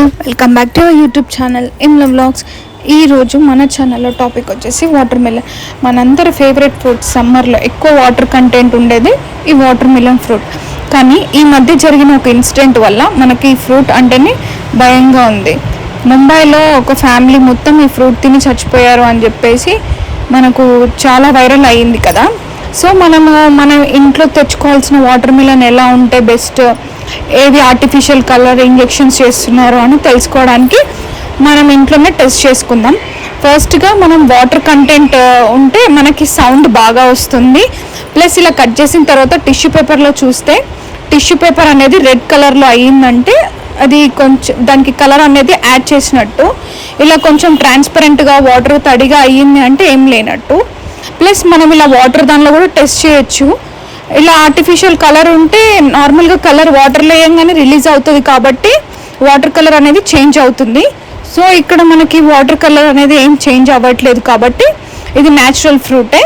Welcome back to our YouTube channel Imla vlogs. ఈరోజు మన ఛానల్లో టాపిక్ వచ్చేసి వాటర్ మిలన్. మనందరి ఫేవరెట్ ఫ్రూట్, సమ్మర్లో ఎక్కువ వాటర్ కంటెంట్ ఉండేది ఈ వాటర్ మిలన్ ఫ్రూట్. కానీ ఈ మధ్య జరిగిన ఒక ఇన్సిడెంట్ వల్ల మనకి ఈ ఫ్రూట్ అంటేనే భయంగా ఉంది. ముంబైలో ఒక ఫ్యామిలీ మొత్తం ఈ ఫ్రూట్ తిని చచ్చిపోయారు అని చెప్పేసి మనకు చాలా వైరల్ అయ్యింది కదా. సో మన ఇంట్లో తెచ్చుకోవాల్సిన వాటర్ మిలన్ ఎలా ఉంటే బెస్ట్, ఏది ఆర్టిఫిషియల్ కలర్ ఇంజెక్షన్స్ చేస్తున్నారు అని తెలుసుకోవడానికి మనం ఇంట్లోనే టెస్ట్ చేసుకుందాం. ఫస్ట్గా మనం వాటర్ కంటెంట్ ఉంటే మనకి సౌండ్ బాగా వస్తుంది. ప్లస్ ఇలా కట్ చేసిన తర్వాత టిష్యూ పేపర్లో చూస్తే టిష్యూ పేపర్ అనేది రెడ్ కలర్లో అయ్యిందంటే అది కొంచెం దానికి కలర్ అనేది యాడ్ చేసినట్టు. ఇలా కొంచెం ట్రాన్స్పరెంట్గా వాటర్ తడిగా అయ్యింది అంటే ఏం లేనట్టు. ప్లస్ మనం ఇలా వాటర్ దానిలో కూడా టెస్ట్ చేయొచ్చు. ఇలా ఆర్టిఫిషియల్ కలర్ ఉంటే నార్మల్గా కలర్ వాటర్లో వేయంగానే రిలీజ్ అవుతుంది కాబట్టి వాటర్ కలర్ అనేది చేంజ్ అవుతుంది. సో ఇక్కడ మనకి వాటర్ కలర్ అనేది ఏం చేంజ్ అవ్వట్లేదు కాబట్టి ఇది న్యాచురల్ ఫ్రూటే.